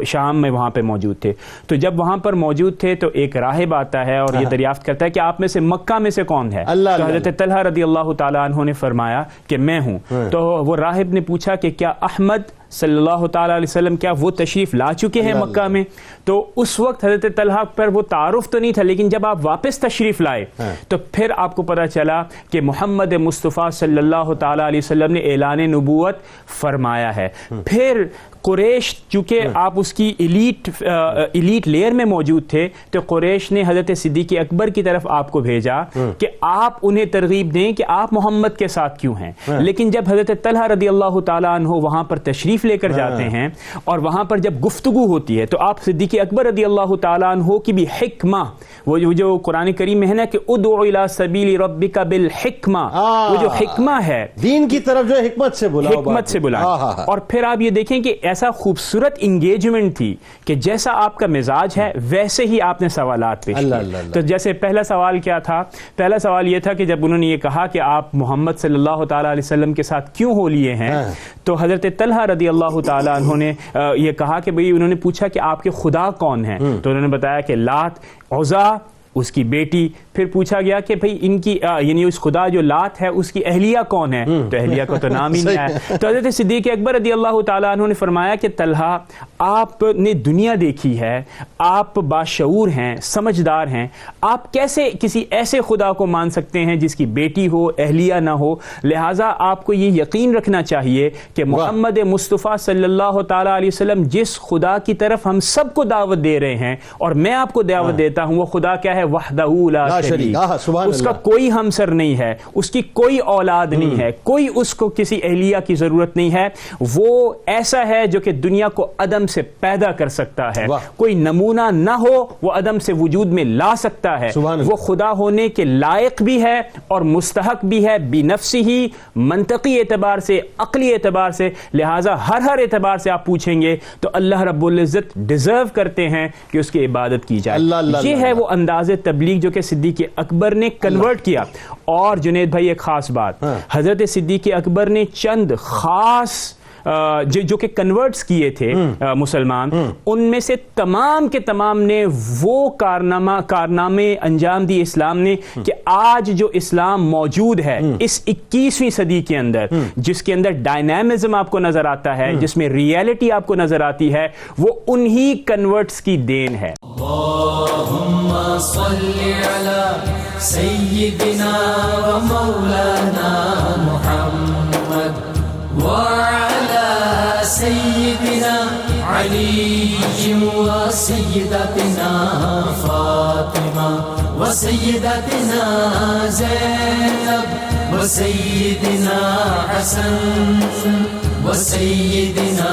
شام میں وہاں پہ موجود تھے۔ تو جب وہاں پر موجود تھے تو ایک راہب آتا ہے اور یہ دریافت کرتا ہے کہ آپ میں سے مکہ میں سے کون ہے؟ تو حضرت طلحہ رضی اللہ تعالیٰ عنہ نے فرمایا کہ میں ہوں۔ تو وہ راہب نے پوچھا کہ کیا احمد صلی اللہ تعالیٰ علیہ وسلم کیا وہ تشریف لا چکے ہیں مکہ میں؟ تو اس وقت حضرت طلحہ پر وہ تعارف تو نہیں تھا، لیکن جب آپ واپس تشریف لائے تو پھر آپ کو پتا چلا کہ محمد مصطفیٰ صلی اللہ تعالیٰ علیہ وسلم نے اعلان نبوت فرمایا ہے۔ پھر قریش چونکہ آپ اس کی ایلیٹ لیئر میں موجود تھے تو قریش نے حضرت صدیق اکبر کی طرف آپ کو بھیجا کہ آپ انہیں ترغیب دیں کہ آپ محمد کے ساتھ کیوں ہیں۔ لیکن جب حضرت طلحہ رضی اللہ تعالیٰ عنہ وہاں پر تشریف لے کر جاتے ہیں اور وہاں پر جب گفتگو ہوتی ہے تو آپ صدیق اکبر رضی اللہ تعالیٰ عنہ کی بھی حکمہ، وہ جو قرآن کریم میں ہے نا کہ ادعو الی سبیل ربک بالحکمہ، وہ جو حکمہ ہے دین کی طرف جو حکمت سے بلا، اور پھر آپ یہ دیکھیں کہ ایسا خوبصورت انگیجمنٹ تھی کہ جیسا آپ کا مزاج ہے ویسے ہی آپ نے سوالات پیش کیے۔ تو جیسے پہلا سوال کیا تھا؟ پہلا سوال یہ تھا کہ جب انہوں نے یہ کہا کہ آپ محمد صلی اللہ تعالی علیہ وسلم کے ساتھ کیوں ہو لیے ہیں، تو حضرت طلحہ رضی اللہ تعالی عنہ نے یہ کہا کہ بھئی انہوں نے پوچھا کہ آپ کے خدا کون ہیں، تو انہوں نے بتایا کہ لات، عزا، اس کی بیٹی۔ پھر پوچھا گیا کہ بھئی ان کی یعنی اس خدا جو لات ہے اس کی اہلیہ کون ہے، تو اہلیہ کا تو نام ہی نہیں ہے۔ تو حضرت صدیق اکبر رضی اللہ تعالیٰ عنہ نے فرمایا کہ طلحہ آپ نے دنیا دیکھی ہے، آپ باشعور ہیں، سمجھدار ہیں، آپ کیسے کسی ایسے خدا کو مان سکتے ہیں جس کی بیٹی ہو، اہلیہ نہ ہو؟ لہٰذا آپ کو یہ یقین رکھنا چاہیے کہ محمد مصطفیٰ صلی اللہ تعالیٰ علیہ وسلم جس خدا کی طرف ہم سب کو دعوت دے رہے ہیں اور میں آپ کو دعوت دیتا ہوں، وہ خدا کیا ہے؟ وحدہ لا شریک، اس کا کوئی ہمسر نہیں ہے، اس کی کوئی اولاد نہیں ہے، کوئی اس کو کسی اہلیہ کی ضرورت نہیں ہے، وہ ایسا ہے جو کہ دنیا کو عدم سے پیدا کر سکتا ہے، کوئی نمونہ نہ ہو وہ عدم سے وجود میں لا سکتا ہے، وہ خدا ہونے کے لائق بھی ہے اور مستحق بھی ہے بنفسہ ہی، منطقی اعتبار سے، عقلی اعتبار سے، لہٰذا ہر اعتبار سے آپ پوچھیں گے تو اللہ رب العزت ڈیزرو کرتے ہیں کہ اس کی عبادت کی جائے۔ یہ ہے وہ انداز تبلیغ جو کہ صدیق اکبر نے کنورٹ کیا۔ اور جنید بھائی ایک خاص بات، حضرت صدیق اکبر نے چند خاص جو کہ کنورٹس کیے تھے مسلمان، ان میں سے تمام کے تمام نے وہ کارنامے انجام دی اسلام نے کہ آج جو اسلام موجود ہے اس 21ویں صدی کے اندر، جس کے اندر ڈائنامزم آپ کو نظر آتا ہے، جس میں ریئلٹی آپ کو نظر آتی ہے، وہ انہی کنورٹس کی دین ہے۔ اللهم صل على سيدنا ومولانا محمد وعلى سيدنا علي وسيدتنا فاطمة وسيدتنا زينب وسيدنا حسن وسيدنا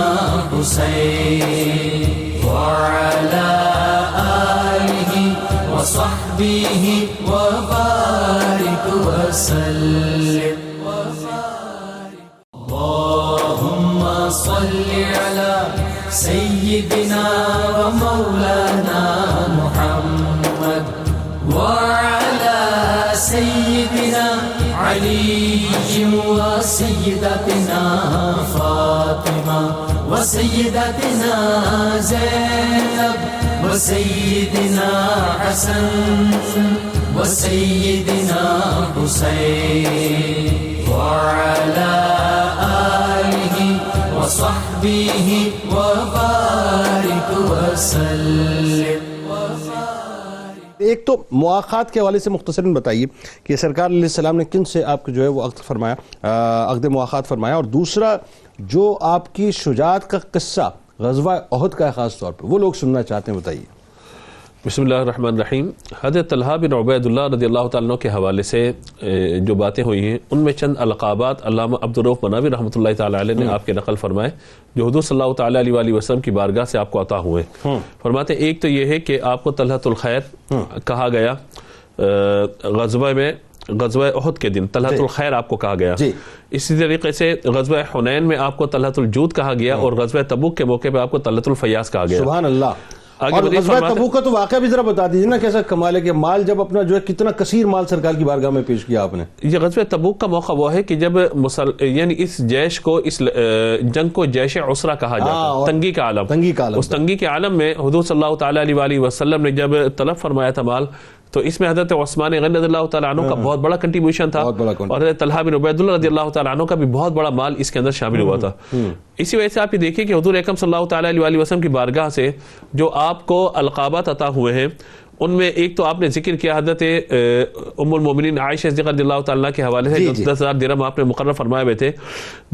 حسين وعلى آله وصحبه وبارك وسلم اللهم صل على سيدنا ومولانا محمد وعلى سيدنا علي وسيدتنا فاطمة وسيدتنا زينب وسيدنا حسن وسيدنا حسين وعلى آله وصحبه وبارك وسلم. ایک تو مواخات کے حوالے سے مختصراً بتائیے کہ سرکار علیہ السلام نے کن سے آپ کو جو ہے وہ عقد مواخات فرمایا، اور دوسرا جو آپ کی شجاعت کا قصہ غزوہ احد کا ہے خاص طور پہ وہ لوگ سننا چاہتے ہیں، بتائیے. بسم اللہ الرحمن الرحیم. حضرت طلحہ بن عبید اللہ رضی اللہ تعالیٰ عنہ کے حوالے سے جو باتیں ہوئی ہیں ان میں چند القابات علامہ عبدالرؤف مناوی رحمۃ اللہ تعالیٰ علیہ نے آپ کے نقل فرمائے جو حضور صلی اللہ تعالیٰ علیہ وآلہ وسلم کی بارگاہ سے آپ کو عطا ہوئے. فرماتے ہیں ایک تو یہ ہے کہ آپ کو طلحۃ الخیر کہا گیا غزوہ احد کے دن، طلحۃ الخیر آپ کو کہا گیا. اسی طریقے سے غزوہ حنین میں آپ کو طلحۃ الجود کہا گیا، اور غزوہ تبوک کے موقع پہ آپ کو طلحۃ الفیاض کہا گیا. سبحان اللہ. اور غزوہ تبوک کا تو واقعہ بھی ذرا بتا دیجیے نا، کیسا کمال ہے کہ مال جب اپنا جو ہے کتنا کثیر مال سرکار کی بارگاہ میں پیش کیا آپ نے. یہ غزوہ تبوک کا موقع وہ ہے کہ جب یعنی اس جیش کو، اس جنگ کو جیش عسرہ کہا جاتا ہے، تنگی کا عالم. اس تنگی کے عالم میں حضور صلی اللہ تعالیٰ علیہ وآلہ وسلم نے جب طلب فرمایا تھا مال، تو اس میں حضرت عثمان غنی رضی اللہ تعالیٰ عنہ کا بہت بڑا کنٹریبیوشن تھا، اور حضرت طلحہ بن عبید اللہ رضی اللہ تعالیٰ عنہ کا بھی بہت بڑا مال اس کے اندر شامل ہوا تھا. اسی وجہ سے آپ یہ دیکھیں کہ حضور اکرم صلی اللہ تعالیٰ علیہ وسلم کی بارگاہ سے جو آپ کو القابات عطا ہوئے ہیں ان میں ایک تو آپ نے ذکر کیا حضرت ام المومنین عائشہ صدیقہ رضی اللہ تعالیٰ کے حوالے سے 10,000 درہم آپ نے مقرر فرمائے ہوئے تھے.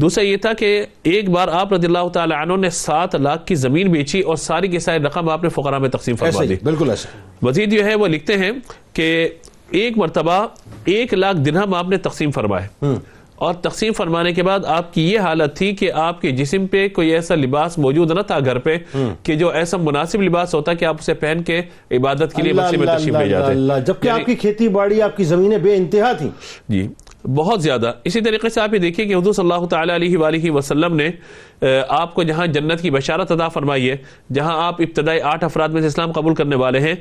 دوسرا یہ تھا کہ ایک بار آپ رضی اللہ تعالیٰ عنہ نے 7 لاکھ کی زمین بیچی اور ساری کی ساری رقم آپ نے فقراء میں تقسیم فرما دی. بالکل ایسا. مزید جو ہے وہ لکھتے ہیں کہ ایک مرتبہ 1 لاکھ درہم آپ نے تقسیم فرمائے، اور تقسیم فرمانے کے بعد آپ کی یہ حالت تھی کہ آپ کے جسم پہ کوئی ایسا لباس موجود نہ تھا گھر پہ کہ جو ایسا مناسب لباس ہوتا کہ آپ اسے پہن کے عبادت کے لیے مسجد میں تشریف لے جاتے، جبکہ آپ کی کھیتی باڑی، آپ کی زمینیں بے انتہا تھیں. جی بہت زیادہ. اسی طریقے سے آپ یہ دیکھیں کہ حضور صلی اللہ تعالیٰ علیہ وآلہ وسلم نے آپ کو جہاں جنت کی بشارت عطا فرمائی ہے، جہاں آپ ابتدائی 8 افراد میں سے اسلام قبول کرنے والے ہیں،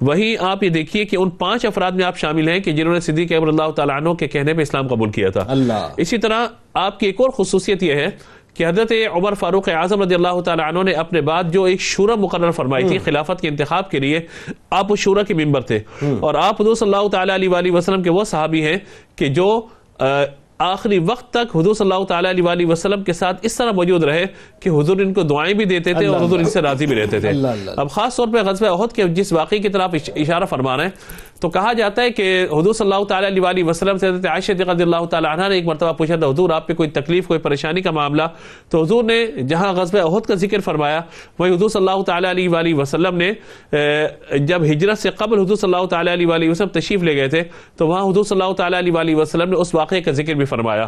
وہیں آپ یہ دیکھیے کہ ان 5 افراد میں آپ شامل ہیں کہ جنہوں نے صدیق اکبر اللہ تعالیٰ عنہ کے کہنے پہ اسلام قبول کیا تھا. اسی طرح آپ کی ایک اور خصوصیت یہ ہے کہ حضرت عمر فاروق اعظم رضی اللہ تعالیٰ عنہ نے اپنے بعد جو ایک شورا مقرر فرمائی تھی خلافت کے انتخاب کے لیے، آپ اس شورا کے ممبر تھے، اور آپ حضور صلی اللہ تعالیٰ علیہ وآلہ وسلم کے وہ صحابی ہیں کہ جو آخری وقت تک حضور صلی اللہ تعالیٰ علیہ وآلہ وسلم کے ساتھ اس طرح موجود رہے کہ حضور ان کو دعائیں بھی دیتے تھے اور حضور ان سے راضی بھی رہتے تھے. اب خاص طور پہ غزوہ احد کے جس واقعے کی طرف اشارہ فرما رہے ہیں تو کہا جاتا ہے کہ حضور صلی اللہ تعالیٰ علیہ وآلہ وسلم سے حضرت عائشہ رضی اللہ تعالیٰ عنہ نے ایک مرتبہ پوچھا تھا حضور آپ پہ کوئی تکلیف، کوئی پریشانی کا معاملہ؟ تو حضور نے جہاں غزوہ احد کا ذکر فرمایا وہی حضور صلی اللہ تعالیٰ علیہ وآلہ وسلم نے جب ہجرت سے قبل حضور صلی اللہ تعالیٰ علیہ وآلہ وسلم تشریف لے گئے تھے تو وہاں حضور صلی اللہ تعالیٰ علیہ وآلہ وسلم نے اس واقعے کا ذکر بھی فرمایا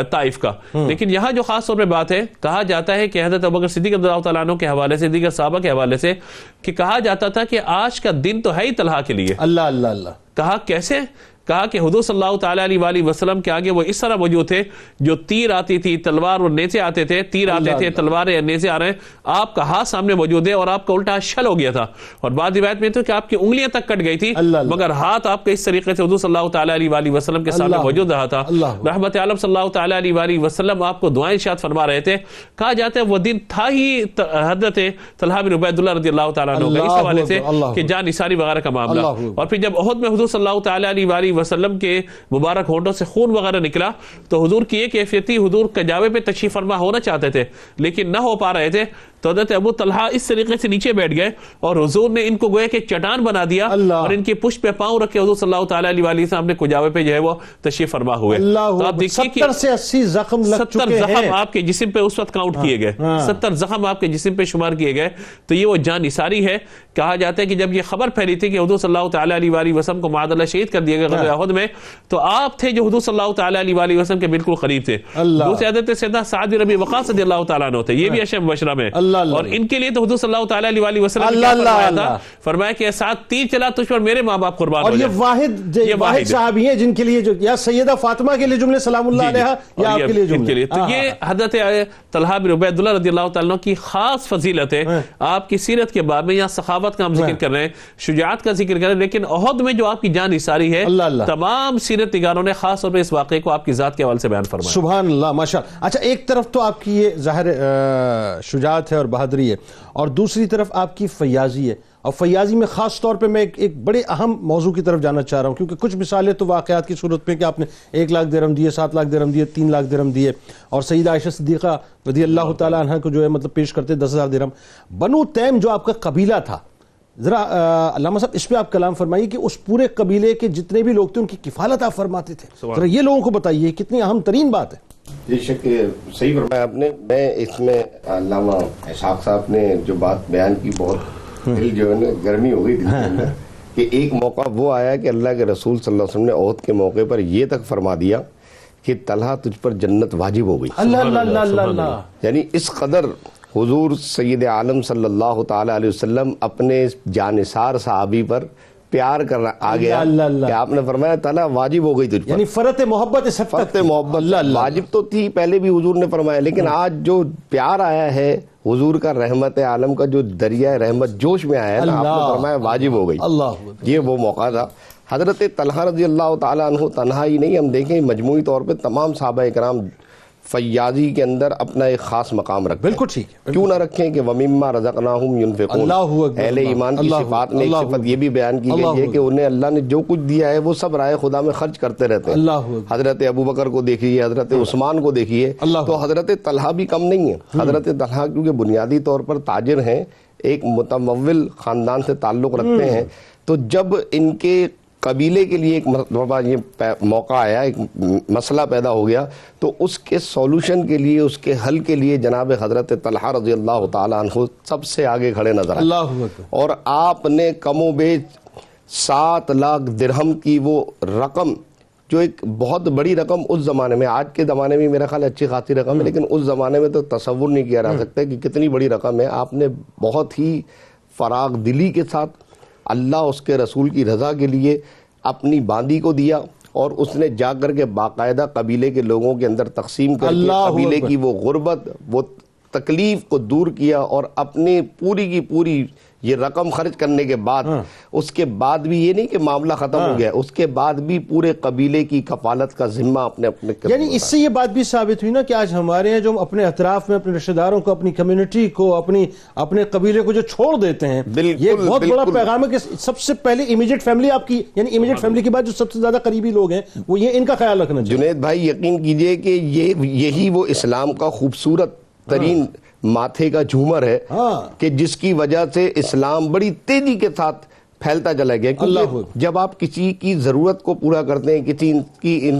طائف کا. لیکن یہاں جو خاص طور پہ بات ہے، کہا جاتا ہے کہ حضرت ابوبکر صدیق رضی اللہ تعالیٰ عنہ کے حوالے سے، دیگر صحابہ کے حوالے سے، کہ کہا جاتا تھا کہ آج کا دن تو ہے ہی طلحہ کے لیے. اللہ اللہ اللہ. کہا کیسے؟ کہا کہ حضور صلی اللہ تعالیٰ علیہ وآلہ وسلم کے آگے وہ اس طرح موجود تھے، جو تیر آتی تھی، تلوار اور نیزے آتے تھے، تیر آتے تھے، تلواریں یا نیزے آ رہے ہیں، آپ کا ہاتھ سامنے موجود ہے اور آپ کا الٹا شل ہو گیا تھا، اور بعض روایت میں تو کہ آپ کی انگلیاں تک کٹ گئی تھی، مگر ہاتھ آپ کے اس طریقے سے حضور صلی اللہ تعالیٰ علیہ وآلہ وسلم کے سامنے موجود رہا تھا. رحمت عالم صلی اللہ تعالیٰ علیہ وآلہ وسلم آپ کو دعائیں ارشاد فرما رہے تھے. کہا جاتا ہے وہ دن تھا ہی حضرت طلحہ بن عبید اللہ رضی اللہ تعالیٰ عنہ کا اس حوالے سے کہ جان نثاری وغیرہ کا معاملہ. اور پھر جب احد میں حضور صلی اللہ تعالیٰ علیہ وآلہ وسلم کے مبارک ہونٹوں سے خون وغیرہ نکلا تو حضور کی ایک کیفیت تھی، حضور کجاوے پہ تشریف فرما ہونا چاہتے تھے لیکن نہ ہو پا رہے تھے، تو حضرت ابو طلحہ اس طریقے سے نیچے بیٹھ گئے اور حضور نے ان کو گویا کہ چٹان بنا دیا اور ان کی پشت پہ پاؤں رکھ کے حضور صلی اللہ تعالیٰ علیہ وآلہ وسلم نے کجاوے پہ جو ہے وہ تشریف فرما ہوئے. تو آپ دیکھیے کہ 70 سے 80 زخم لگ چکے ہیں. 70 زخم آپ کے جسم پہ اس وقت کاؤنٹ کیے گئے، 70 زخم آپ کے جسم پہ شمار کیے گئے. تو یہ وہ جان نثاری ہے. کہا جاتا ہے کہ جب یہ خبر پھیلی تھی کہ حضور صلی اللہ تعالیٰ علیہ وآلہ وسلم کو معاذ اللہ شہید کر دیا گیا غزوہ احد میں، تو آپ تھے جو حضور صلی اللہ تعالیٰ علیہ وآلہ وسلم کے بالکل قریب تھے. دوسرے حضرت سیدنا سعد بن ربیع وقاص رضی اللہ تعالیٰ عنہ تھے، یہ بھی عشرہ مبشرہ میں. اللہ اور ان کے لیے تو حضور صلی اللہ تعالیٰ علیہ وسلم نے کیا فرمایا تھا؟ فرمایا کہ ساتھ تیر چلا تجھ پر میرے ماں باپ قربان ہو جائیں. اور یہ واحد صحابی ہیں جن کے لیے جو یا سیدہ فاطمہ کے لیے جملے سلام اللہ علیہا یا آپ کے لیے جملے. تو یہ حضرت طلحہ بن عبید اللہ رضی اللہ تعالیٰ کی خاص فضیلت ہے. آپ کی سیرت کے باب میں یہاں سخاوت کا ہم ذکر کر رہے ہیں, شجاعت کا ذکر کر رہے ہیں, لیکن احد میں جو آپ کی جان نثاری ہے تمام سیرت نگاروں نے خاص طور پہ اس واقعے کو آپ کی ذات کے حوالے سے بیان فرمایا. سبحان اللہ, ماشاءاللہ. اچھا, ایک طرف تو آپ کی یہ ظاہر شجاعت ہے اور بہادری ہے, اور دوسری طرف آپ کی فیاضی ہے. اور فیاضی میں خاص طور پہ میں ایک بڑے اہم موضوع کی طرف جانا چاہ رہا ہوں, کیونکہ کچھ مثالیں تو واقعات کی صورت میں کہ آپ نے 1 لاکھ درہم دیے, 7 لاکھ درہم دیے, 3 لاکھ درہم دیے, اور سیدہ عائشہ صدیقہ رضی اللہ تعالیٰ عنہ کو جو ہے مطلب پیش کرتے 10,000 درہم. بنو تیم جو آپ کا قبیلہ تھا, ذرا علامہ صاحب اس پہ آپ کلام فرمائیے کہ اس پورے قبیلے کے جتنے بھی لوگ تھے ان کی کفالت آپ فرماتے تھے. ذرا یہ لوگوں کو بتائیے, کتنی اہم ترین بات ہے. بے شک صحیح فرمایا آپ نے. میں اس میں علامہ اسحاق صاحب نے جو بات بیان کی, بہت دل جو ہے نا گرمی ہو گئی دل کے اندر, کہ ایک موقع وہ آیا کہ اللہ کے رسول صلی اللہ علیہ وسلم نے عہد کے موقع پر یہ تک فرما دیا کہ طلحہ تجھ پر جنت واجب ہو گئی. اللہ اللہ اللہ اللہ. یعنی اس قدر حضور سید عالم صلی اللہ تعالی علیہ وسلم اپنے جانثار صحابی پر پیار کرنا آ گیا کہ آپ نے فرمایا طلحہ واجب ہو گئی تجھ پر. یعنی فرت محبت اس حد تک, فرت محبت واجب تو تھی پہلے بھی حضور نے فرمایا, لیکن آج جو پیار آیا ہے حضور کا, رحمت عالم کا جو دریا رحمت جوش میں آیا ہے نا, آپ نے فرمایا واجب ہو گئی. یہ وہ موقع تھا. حضرت طلحہ رضی اللہ تعالیٰ عنہ تنہا ہی نہیں, ہم دیکھیں مجموعی طور پہ تمام صحابہ اکرام فیاضی کے اندر اپنا ایک خاص مقام رکھتے ہیں. بالکل ٹھیک ہے, کیوں نہ رکھیں کہ وَمِمَّا رَزَقْنَاهُمْ يُنْفِقُونَ. اہل ایمان کی صفات میں ایک صفت یہ بھی بیان کی گئی ہے کہ انہیں اللہ نے جو کچھ دیا ہے وہ سب راہ خدا میں خرچ کرتے رہتے ہیں. حضرت ابو بکر کو دیکھیے, حضرت عثمان کو دیکھیے, تو حضرت طلحہ بھی کم نہیں ہے. حضرت طلحہ کیونکہ بنیادی طور پر تاجر ہیں, ایک متمول خاندان سے تعلق رکھتے ہیں, تو جب ان کے قبیلے کے لیے ایک مرتبہ یہ موقع آیا, ایک مسئلہ پیدا ہو گیا, تو اس کے سولوشن کے لیے, اس کے حل کے لیے جناب حضرت طلحہ رضی اللہ تعالیٰ عنہ سب سے آگے کھڑے نظر آئے. اور آپ نے کم و بیش 7 لاکھ درہم کی وہ رقم, جو ایک بہت بڑی رقم اس زمانے میں, آج کے زمانے میں میرا خیال اچھی خاصی رقم ہے, لیکن اس زمانے میں تو تصور نہیں کیا جا سکتا کہ کتنی بڑی رقم ہے. آپ نے بہت ہی فراغ دلی کے ساتھ اللہ اس کے رسول کی رضا کے لیے اپنی باندی کو دیا, اور اس نے جا کر کے باقاعدہ قبیلے کے لوگوں کے اندر تقسیم کر کے قبیلے کی وہ غربت, وہ تکلیف کو دور کیا, اور اپنی پوری کی پوری یہ رقم خرچ کرنے کے بعد اس کے بعد بھی یہ نہیں کہ معاملہ ختم ہو گیا, اس کے بعد بھی پورے قبیلے کی کفالت کا ذمہ اپنے اپنے. یعنی اس سے یہ بات بھی ثابت ہوئی نا کہ آج ہمارے ہیں جو اپنے اطراف میں اپنے رشتہ داروں کو, اپنی کمیونٹی کو, اپنے قبیلے کو جو چھوڑ دیتے ہیں, یہ بہت بڑا پیغام ہے کہ سب سے پہلے امیجیٹ فیملی آپ کی, یعنی امیجیٹ فیملی کے بعد جو سب سے زیادہ قریبی لوگ ہیں وہ یہ ان کا خیال رکھنا چاہیے. جنید بھائی یقین کیجئے کہ یہی وہ اسلام کا خوبصورت ترین ماتھے کا جھومر ہے کہ جس کی وجہ سے اسلام بڑی تیزی کے ساتھ پھیلتا چلا گیا. کیونکہ جب آپ کسی کی ضرورت کو پورا کرتے ہیں, کسی کی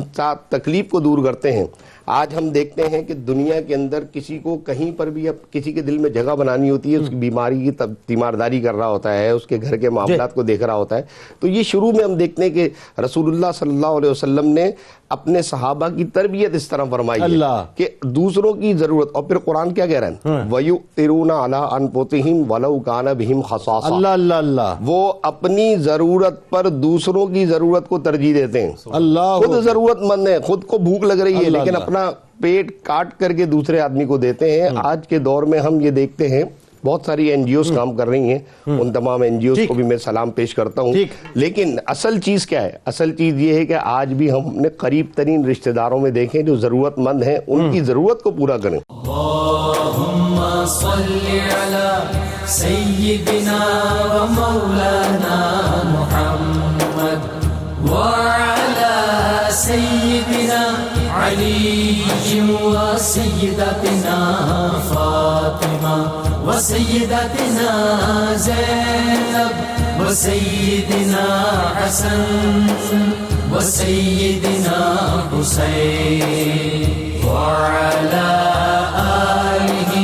تکلیف کو دور کرتے ہیں, آج ہم دیکھتے ہیں کہ دنیا کے اندر کسی کو کہیں پر بھی اب کسی کے دل میں جگہ بنانی ہوتی ہے, اس کی بیماری کی تیمارداری کر رہا ہوتا ہے, اس کے گھر کے معاملات کو دیکھ رہا ہوتا ہے, تو یہ شروع میں ہم دیکھتے ہیں کہ رسول اللہ صلی اللہ علیہ وسلم نے اپنے صحابہ کی تربیت اس طرح فرمائی ہے کہ دوسروں کی ضرورت, اور پھر قرآن کیا کہہ رہے ہیں, وَيُؤْثِرُونَ عَلَىٰ أَنفُسِهِمْ وَلَوْ كَانَ بِهِمْ خَصَاصَةٌ. اللہ اللہ اللہ, وہ اپنی ضرورت پر دوسروں کی ضرورت کو ترجیح دیتے ہیں. خود ضرورت مند ہے, خود کو بھوک لگ رہی ہے, لیکن اپنا پیٹ کاٹ کر کے دوسرے آدمی کو دیتے ہیں. آج کے دور میں ہم یہ دیکھتے ہیں بہت ساری این جی اوز کام کر رہی ہیں, ان تمام این جی اوز کو بھی میں سلام پیش کرتا ہوں. لیکن اصل چیز کیا ہے؟ اصل چیز یہ ہے کہ آج بھی ہم نے قریب ترین رشتہ داروں میں دیکھیں جو ضرورت مند ہیں, ان کی ضرورت کو پورا کریں. اللہم صلی علی سیدنا و مولانا محمد وعلی سیدنا علی و سیدتنا فاطمہ و سیدتنا زینب و سیدنا حسن و سیدنا حسین وعلی آلہ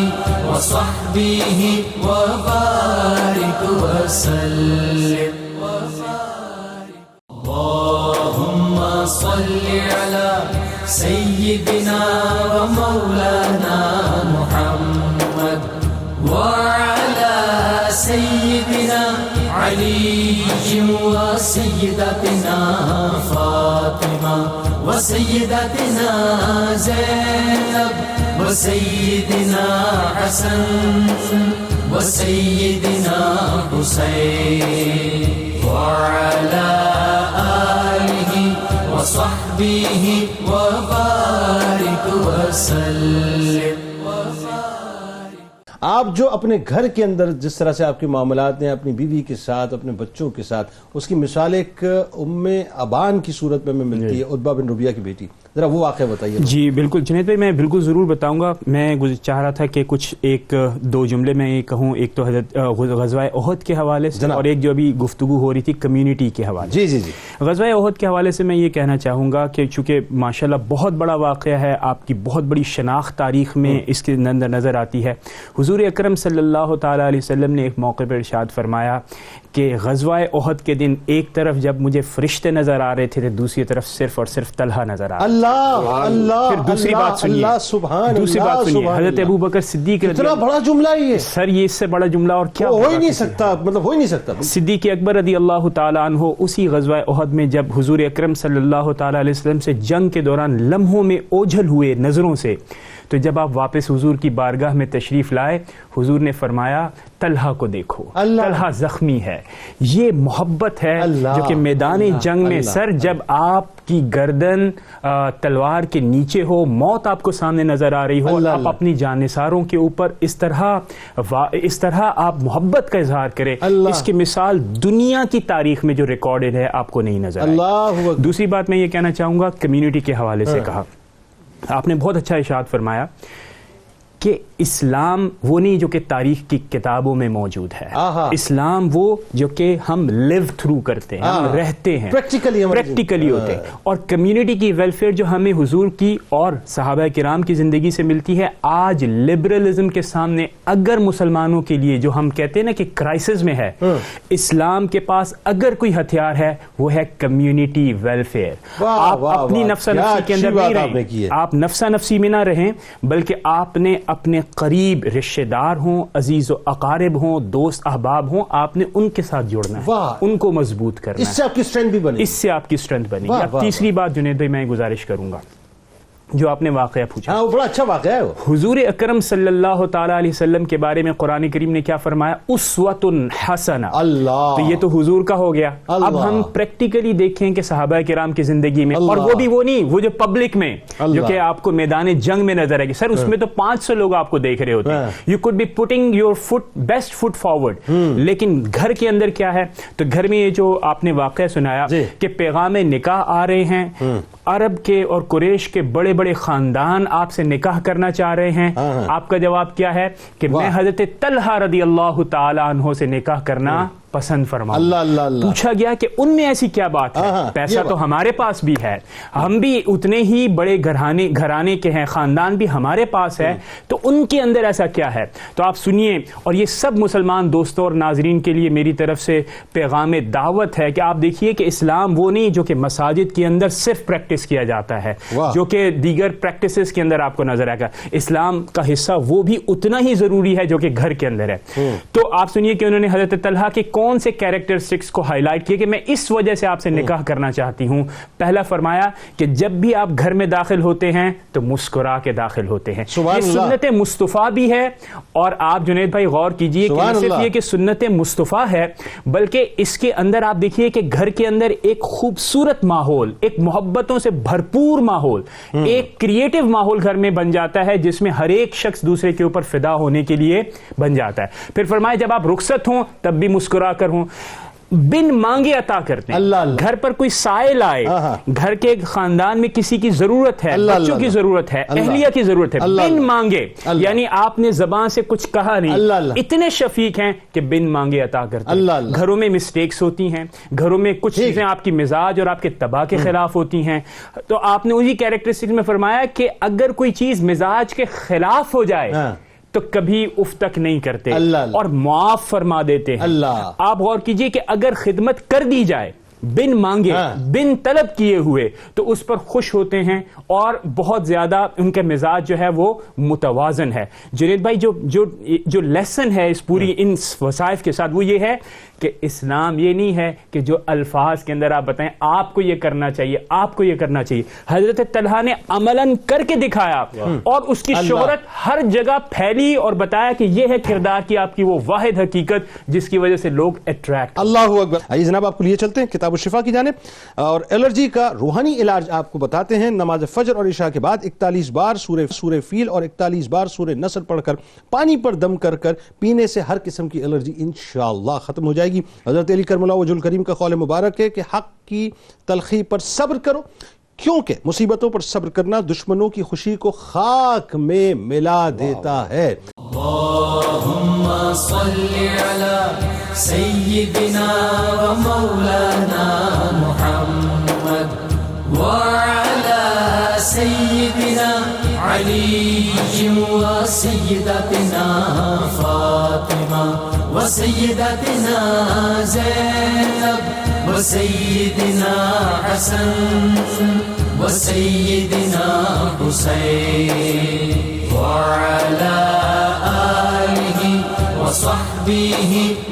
وصحبہ وبارک وسلم. اللہم صلی علی سیدنا و مولانا محمد سيدنا علي وسيدتنا فاطمة وسيدتنا زينب وسيدنا حسن وسيدنا حسين وعلى آله وصحبه وبارك وسلم. آپ جو اپنے گھر کے اندر جس طرح سے آپ کے معاملات ہیں اپنی بیوی کے ساتھ اپنے بچوں کے ساتھ، اس کی مثال ایک ام ابان کی صورت میں ملتی ہے، عتبہ بن ربیعہ کی بیٹی، ذرا وہ واقعہ بتائیے. جی بالکل جنید بھائی، میں بالکل ضرور بتاؤں گا. میں چاہ رہا تھا کہ کچھ ایک دو جملے میں یہ کہوں. ایک تو حضرت غزوہ احد کے حوالے سے اور ایک جو ابھی گفتگو ہو رہی تھی کمیونٹی کے حوالے. جی جی جی. غزوہ احد کے حوالے سے میں یہ کہنا چاہوں گا کہ چونکہ ماشاءاللہ بہت بڑا واقعہ ہے، آپ کی بہت بڑی شناخت تاریخ میں اس کے اندر نظر آتی ہے. حضور اکرم صلی اللہ تعالیٰ علیہ وسلم نے ایک موقع پر ارشاد فرمایا کہ غزوہ احد کے دن ایک طرف جب مجھے فرشتے نظر آ رہے تھے تو دوسری طرف صرف اور صرف طلحہ نظر آ رہے. اللہ اللہ. پھر دوسری بات سنیے، دوسری بات سنیے، حضرت ابو بکر صدیق اتنا بڑا جملہ یہ سر، یہ اس سے بڑا جملہ اور کیا ہو ہی نہیں سکتا، مطلب ہو ہی نہیں سکتا. صدیق اکبر رضی اللہ تعالیٰ عنہ اسی غزوہ احد میں جب حضور اکرم صلی اللہ تعالیٰ علیہ وسلم سے جنگ کے دوران لمحوں میں اوجھل ہوئے نظروں سے، تو جب آپ واپس حضور کی بارگاہ میں تشریف لائے، حضور نے فرمایا طلحہ کو دیکھو، طلحہ زخمی ہے. یہ محبت ہے جو کہ میدان جنگ میں سر جب آپ کی گردن تلوار کے نیچے ہو، موت آپ کو سامنے نظر آ رہی ہو، آپ اپنی جانثاروں کے اوپر اس طرح آپ محبت کا اظہار کریں، اس کی مثال دنیا کی تاریخ میں جو ریکارڈڈ ہے آپ کو نہیں نظر آئی. دوسری بات میں یہ کہنا چاہوں گا کمیونٹی کے حوالے سے کہا، آپ نے بہت اچھا ارشاد فرمایا کہ اسلام وہ نہیں جو کہ تاریخ کی کتابوں میں موجود ہے، اسلام وہ جو کہ ہم لیو تھرو کرتے ہیں، ہم رہتے ہیں، پریکٹیکلی ہوتے ہیں. اور کمیونٹی کی ویلفیئر جو ہمیں حضور کی اور صحابہ کرام کی زندگی سے ملتی ہے. آج لبرلزم کے سامنے اگر مسلمانوں کے لیے جو ہم کہتے ہیں نا کہ کرائسس میں ہے، اسلام کے پاس اگر کوئی ہتھیار ہے وہ ہے کمیونٹی ویلفیئر. آپ اپنی نفسا نفسی کے اندر نہیں رہیں، آپ نفسا نفسی میں نہ رہیں، بلکہ آپ نے اپنے قریب رشتہ دار ہوں، عزیز و اقارب ہوں، دوست احباب ہوں، آپ نے ان کے ساتھ جڑنا ہے، ان کو مضبوط کرنا ہے. اس سے آپ کی اسٹرینتھ بھی بنے، اس سے آپ کی اسٹرینتھ بنے گی. اب تیسری بات جنید بھائی میں گزارش کروں گا، جو آپ نے واقعہ پوچھا، وہ بڑا اچھا واقعہ ہے. حضور اکرم صلی اللہ تعالیٰ علیہ وسلم کے بارے میں قرآن کریم نے کیا فرمایا؟ اسوۃ حسنہ. اللہ. تو یہ تو حضور کا ہو گیا. اب ہم پریکٹیکلی دیکھیں کہ صحابہ کرام کی زندگی میں، اور وہ بھی وہ نہیں وہ جو پبلک میں جو کہ آپ کو میدان جنگ میں نظر آئے گی. سر اس میں تو 500 لوگ آپ کو دیکھ رہے ہوتے ہیں. You could be putting your best foot forward. لیکن گھر کے اندر کیا ہے؟ تو گھر میں یہ جو آپ نے واقعہ سنایا کہ پیغام نکاح آ رہے ہیں، عرب کے اور قریش کے بڑے بڑے خاندان آپ سے نکاح کرنا چاہ رہے ہیں. آپ کا جواب کیا ہے؟ کہ میں حضرت طلحہ رضی اللہ تعالی عنہ سے نکاح کرنا پسند فرماؤں. اللہ اللہ اللہ. پوچھا گیا کہ ان میں ایسی کیا بات ہے؟ پیسہ تو ہمارے پاس بھی ہے، ہم بھی اتنے ہی بڑے گھرانے کے ہیں، خاندان بھی ہمارے پاس ہے، تو ان کے اندر ایسا کیا ہے؟ تو آپ سنیے، اور یہ سب مسلمان دوستوں اور ناظرین کے لیے میری طرف سے پیغام دعوت ہے کہ آپ دیکھیے کہ اسلام وہ نہیں جو کہ مساجد کے اندر صرف پریکٹس کیا جاتا ہے، جو کہ دیگر پریکٹسز کے اندر آپ کو نظر آئے گا. اسلام کا حصہ وہ بھی اتنا ہی ضروری ہے جو کہ گھر کے اندر ہے. تو آپ سنیے کہ انہوں نے حضرت طلحہ کے کون سے کیریکٹرسٹکس کو ہائی لائٹ کیا کہ میں اس وجہ سے آپ سے نکاح کرنا چاہتی ہوں. پہلا فرمایا کہ جب بھی آپ گھر میں داخل ہوتے ہیں تو مسکرا کے داخل ہوتے ہیں. یہ سنت مصطفیٰ بھی ہے. اور آپ جنید بھائی غور کیجئے کہ نہ صرف یہ کہ سنت مصطفیٰ ہے، بلکہ اس کے اندر آپ دیکھیے کہ گھر کے اندر ایک خوبصورت ماحول، ایک محبتوں سے بھرپور ماحول، ایک کریٹو ماحول گھر میں بن جاتا ہے جس میں ہر ایک شخص دوسرے کے اوپر فدا ہونے کے لیے بن جاتا ہے. پھر فرمایا جب آپ رخصت ہوں تب بھی مسکرا کر ہوں. بن مانگے عطا کرتے ہیں. گھر پر کوئی سائل آئے، گھر کے خاندان میں کسی کی ضرورت ہے، بچوں کی ضرورت ہے، اہلیہ کی ضرورت ہے، بن مانگے، یعنی آپ نے زبان سے کچھ کہا نہیں، اتنے شفیق ہیں کہ بن مانگے عطا کرتے ہیں. گھروں میں مسٹیکس ہوتی ہیں، گھروں میں کچھ چیزیں آپ کی مزاج اور آپ کے طبع کے خلاف ہوتی ہیں، تو آپ نے اسی کیریکٹرسٹک میں فرمایا کہ اگر کوئی چیز مزاج کے خلاف ہو جائے تو کبھی اف تک نہیں کرتے اور معاف فرما دیتے ہیں. آپ غور کیجئے کہ اگر خدمت کر دی جائے، بن مانگے بن طلب کیے ہوئے تو اس پر خوش ہوتے ہیں اور بہت زیادہ ان کے مزاج جو ہے وہ متوازن ہے. جنید بھائی جو لیسن ہے اس پوری ان وصائف کے ساتھ وہ یہ ہے کہ اسلام یہ نہیں ہے کہ جو الفاظ کے اندر آپ بتائیں آپ کو یہ کرنا چاہیے آپ کو یہ کرنا چاہیے. حضرت طلحہ نے عملاً کر کے دکھایا اور اس کی شہرت ہر جگہ پھیلی اور بتایا کہ یہ ہے کردار کی آپ کی وہ واحد حقیقت جس کی وجہ سے لوگ اٹریکٹ. اللہ اکبر. آئیے جناب آپ کو لیے چلتے ہیں کتاب الشفا کی جانب اور الرجی کا روحانی علاج آپ کو بتاتے ہیں. نماز فجر اور عشاء کے بعد 41 بار سورہ فیل اور 41 بار سورہ نصر پڑھ کر پانی پر دم کر کر پینے سے ہر قسم کی الرجی انشاءاللہ ختم ہو جائے گی. حضرت علی کرم اللہ وجہ الکریم کا قول مبارک ہے کہ حق کی تلخی پر صبر کرو کیونکہ مصیبتوں پر صبر کرنا دشمنوں کی خوشی کو خاک میں ملا دیتا ہے. اللہم صلی علی سیدنا و مولانا محمد وعلی سیدنا علی و سیدتنا فاطمہ و سیدتنا زینب و سیدنا حسن و سیدنا حسین وعلی آلہ وصحبہ